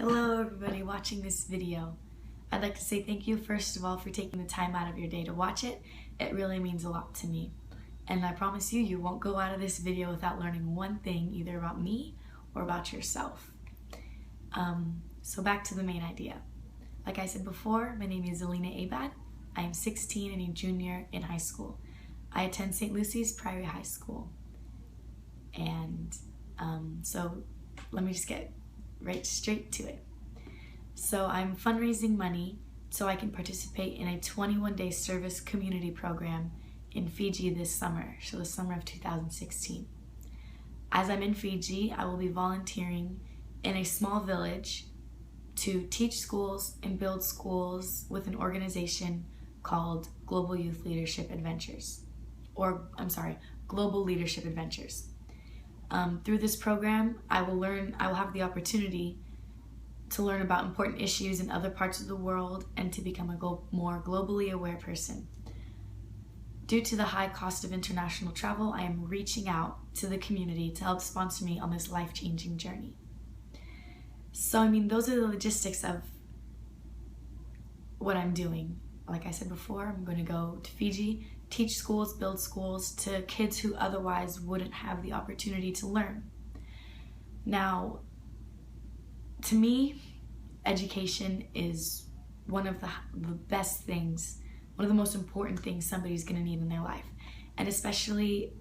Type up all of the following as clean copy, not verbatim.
Hello everybody watching this video. I'd like to say thank you first of all for taking the time out of your day to watch it. It really means a lot to me. And I promise you, you won't go out of this video without learning one thing either about me or about yourself. So back to the main idea. Like I said before, my name is Alina Abad. I am 16 and a junior in high school. I attend St. Lucy's Priory High School. And so let me just get right straight to it. So I'm fundraising money so I can participate in a 21-day service community program in Fiji this summer, so the summer of 2016. As I'm in Fiji, I will be volunteering in a small village to teach schools and build schools with an organization called Global Youth Leadership Adventures, Global Leadership Adventures. Through this program, I will have the opportunity to learn about important issues in other parts of the world and to become a more globally aware person. Due to the high cost of international travel, I am reaching out to the community to help sponsor me on this life-changing journey. So, those are the logistics of what I'm doing. Like I said before, I'm going to go to Fiji, teach schools, build schools to kids who otherwise wouldn't have the opportunity to learn. Now, to me, education is one of the best things, one of the most important things somebody's going to need in their life. And especially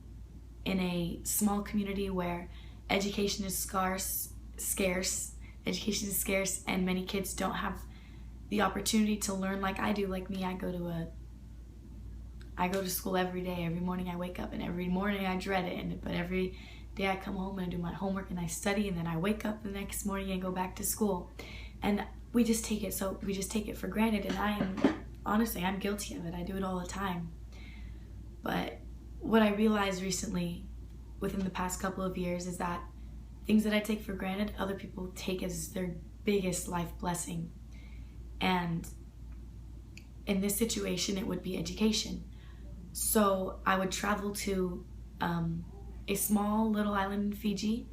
in a small community where education is scarce, and many kids don't have the opportunity to learn like I do. Like me, I go to school every day. Every morning I wake up, and every morning I dread it. But every day I come home and I do my homework and I study, and then I wake up the next morning and go back to school. And we just take it for granted. And I'm guilty of it. I do it all the time. But what I realized recently, within the past couple of years, is that things that I take for granted, other people take as their biggest life blessing. And in this situation, it would be education. So I would travel to a small little island in Fiji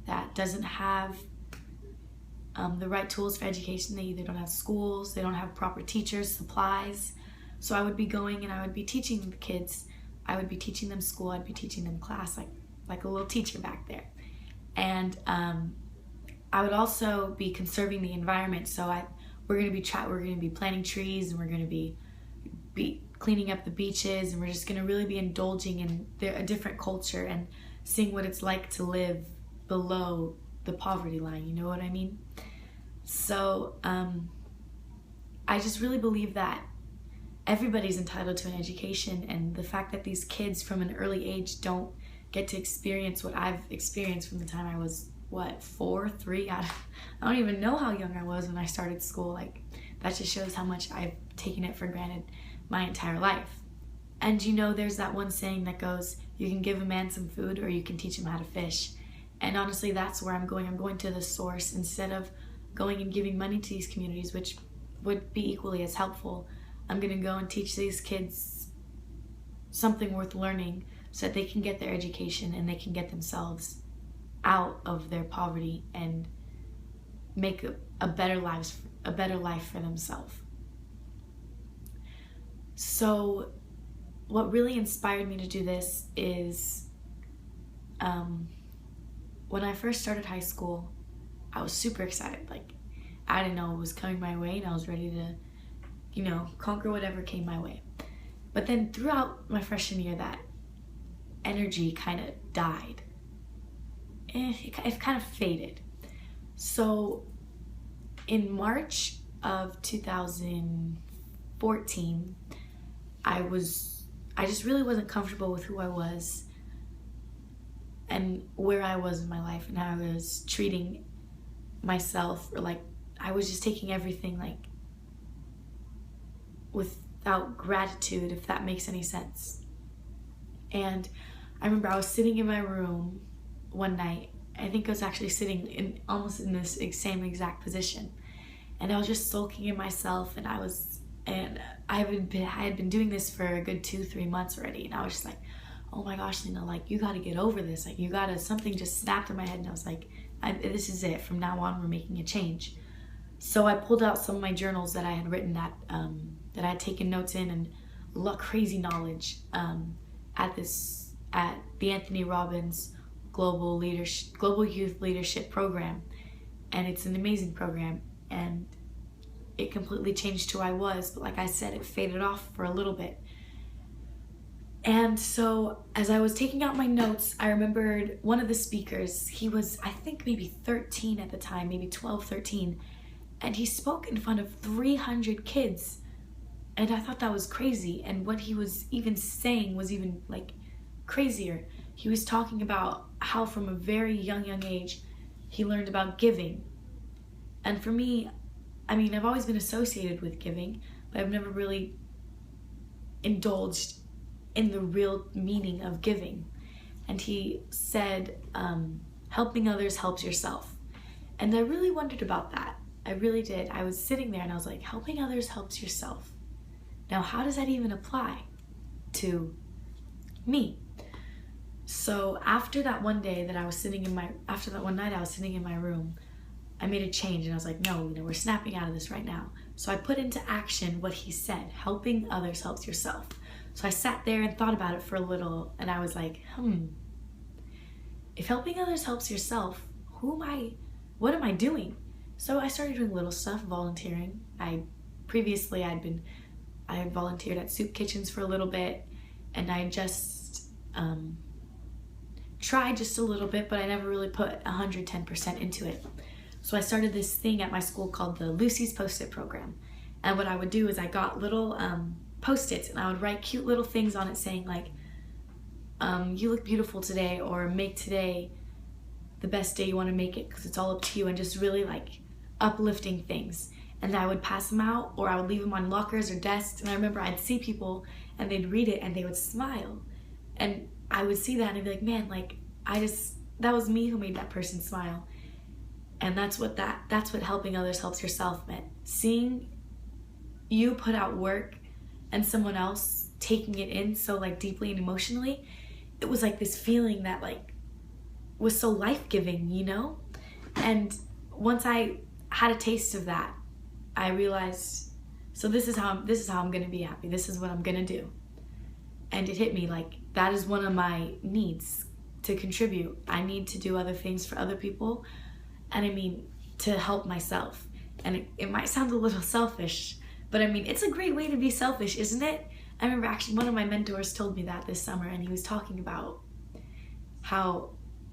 that doesn't have the right tools for education. They either don't have schools, they don't have proper teachers, supplies. So I would be going and I would be teaching the kids. I would be teaching them school, I'd be teaching them class, like a little teacher back there. And I would also be conserving the environment. So we're going to be planting trees, and we're going to be cleaning up the beaches, and we're just going to really be indulging in a different culture and seeing what it's like to live below the poverty line, you know what I mean? So I just really believe that everybody's entitled to an education, and the fact that these kids from an early age don't get to experience what I've experienced from the time I was 4, 3, I don't even know how young I was when I started school. Like, that just shows how much I've taken it for granted my entire life. And there's that one saying that goes, you can give a man some food or you can teach him how to fish. And honestly, that's where I'm going. I'm going to the source. Instead of going and giving money to these communities, which would be equally as helpful, I'm going to go and teach these kids something worth learning so that they can get their education and they can get themselves out of their poverty and make a better life for themselves. So what really inspired me to do this is when I first started high school, I was super excited. Like, I didn't know what was coming my way, and I was ready to conquer whatever came my way. But then throughout my freshman year, that energy kind of died. It kind of faded. So in March of 2014, I just really wasn't comfortable with who I was and where I was in my life and how I was treating myself, or I was just taking everything without gratitude, if that makes any sense. And I remember I was sitting in my room one night. I think I was actually sitting almost in this same exact position, and I was just sulking in myself, and I had been doing this for a good 2-3 months already, and I was just like, oh my gosh, Lena, you gotta get over this, something just snapped in my head, and I was like, this is it, from now on we're making a change. So I pulled out some of my journals that I had written that I had taken notes in, and crazy knowledge at the Anthony Robbins Global Youth Leadership Program, and it's an amazing program, and it completely changed who I was. But like I said, it faded off for a little bit. And so as I was taking out my notes, I remembered one of the speakers. He was, I think, maybe 13 at the time, maybe 12, 13. And he spoke in front of 300 kids. And I thought that was crazy. And what he was even saying was even like crazier. He was talking about how from a very young age, he learned about giving. And for me, I mean, I've always been associated with giving, but I've never really indulged in the real meaning of giving. And he said, helping others helps yourself. And I really wondered about that. I really did. I was sitting there and I was like, helping others helps yourself. Now, how does that even apply to me? So after that one day that I was after that one night I was sitting in my room, I made a change and I was like, no, we're snapping out of this right now. So I put into action what he said, helping others helps yourself. So I sat there and thought about it for a little, and I was like, if helping others helps yourself, what am I doing? So I started doing little stuff, volunteering. I had volunteered at soup kitchens for a little bit, and I just tried just a little bit, but I never really put 110% into it. So I started this thing at my school called the Lucy's Post-it program. And what I would do is I got little Post-its, and I would write cute little things on it saying like, you look beautiful today, or make today the best day you want to make it, because it's all up to you, and just really like uplifting things. And I would pass them out, or I would leave them on lockers or desks. And I remember I'd see people and they'd read it and they would smile. And I would see that and I'd be like, man, like that was me who made that person smile. And that's what helping others helps yourself meant. Seeing you put out work and someone else taking it in so like deeply and emotionally, it was like this feeling that like was so life-giving, you know? And once I had a taste of that, I realized, so this is how I'm gonna be happy. This is what I'm gonna do. And it hit me like that is one of my needs, to contribute. I need to do other things for other people, and I mean to help myself. And it might sound a little selfish, but I mean it's a great way to be selfish, isn't it? I remember actually one of my mentors told me that this summer, and he was talking about how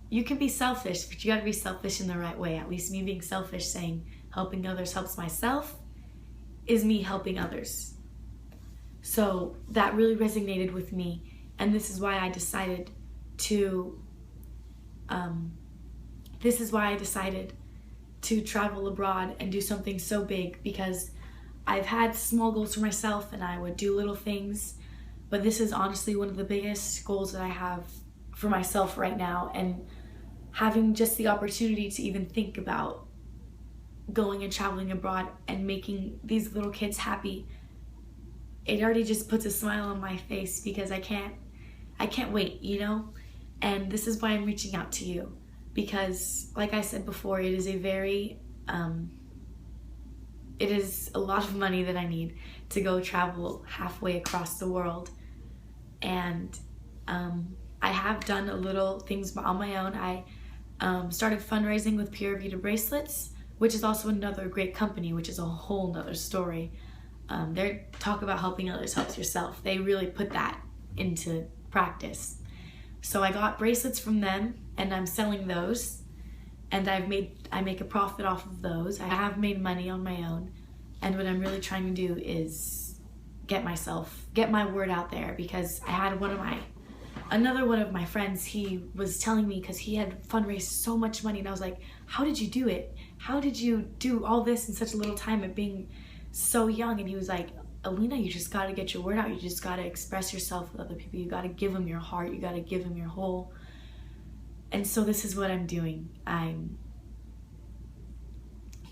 you can be selfish, but you gotta be selfish in the right way. At least me being selfish, saying helping others helps myself, is me helping others. So that really resonated with me, and this is why I decided to travel abroad and do something so big, because I've had small goals for myself and I would do little things, but this is honestly one of the biggest goals that I have for myself right now. And having just the opportunity to even think about going and traveling abroad and making these little kids happy, it already just puts a smile on my face, because I can't wait, you know? And this is why I'm reaching out to you, because like I said before, it is it is a lot of money that I need to go travel halfway across the world. And I have done a little things on my own. I started fundraising with Pura Vida Bracelets, which is also another great company, which is a whole nother story. They talk about helping others helps yourself. They really put that into practice. So I got bracelets from them, and I'm selling those, and I make a profit off of those. I have made money on my own, and what I'm really trying to do is get my word out there, because I had another one of my friends, he was telling me, because he had fundraised so much money, and I was like, how did you do it? How did you do all this in such a little time and being so young? And he was like, Alina, you just got to get your word out. You just got to express yourself with other people. You got to give them your heart. You got to give them your whole. And so this is what I'm doing. I'm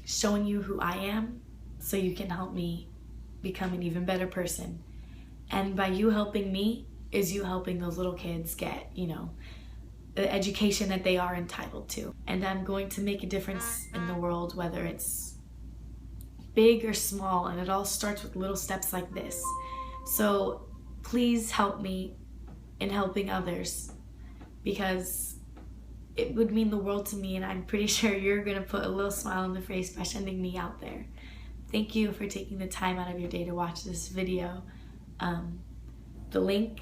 showing you who I am so you can help me become an even better person. And by you helping me is you helping those little kids get, you know, the education that they are entitled to. And I'm going to make a difference in the world, whether it's big or small, and it all starts with little steps like this. So please help me in helping others, because it would mean the world to me, and I'm pretty sure you're gonna put a little smile on the face by sending me out there. Thank you for taking the time out of your day to watch this video. The link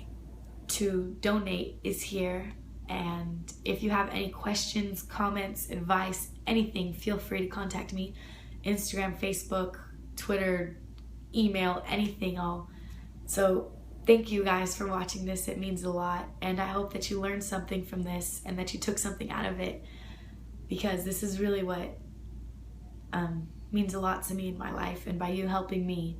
to donate is here, and if you have any questions, comments, advice, anything, feel free to contact me. Instagram, Facebook, Twitter, email, anything. So thank you guys for watching this. It means a lot, and I hope that you learned something from this and that you took something out of it, because this is really what means a lot to me in my life, and by you helping me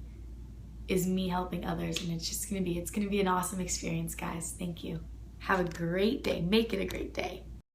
is me helping others, and it's gonna be an awesome experience, guys. Thank you. Have a great day. Make it a great day.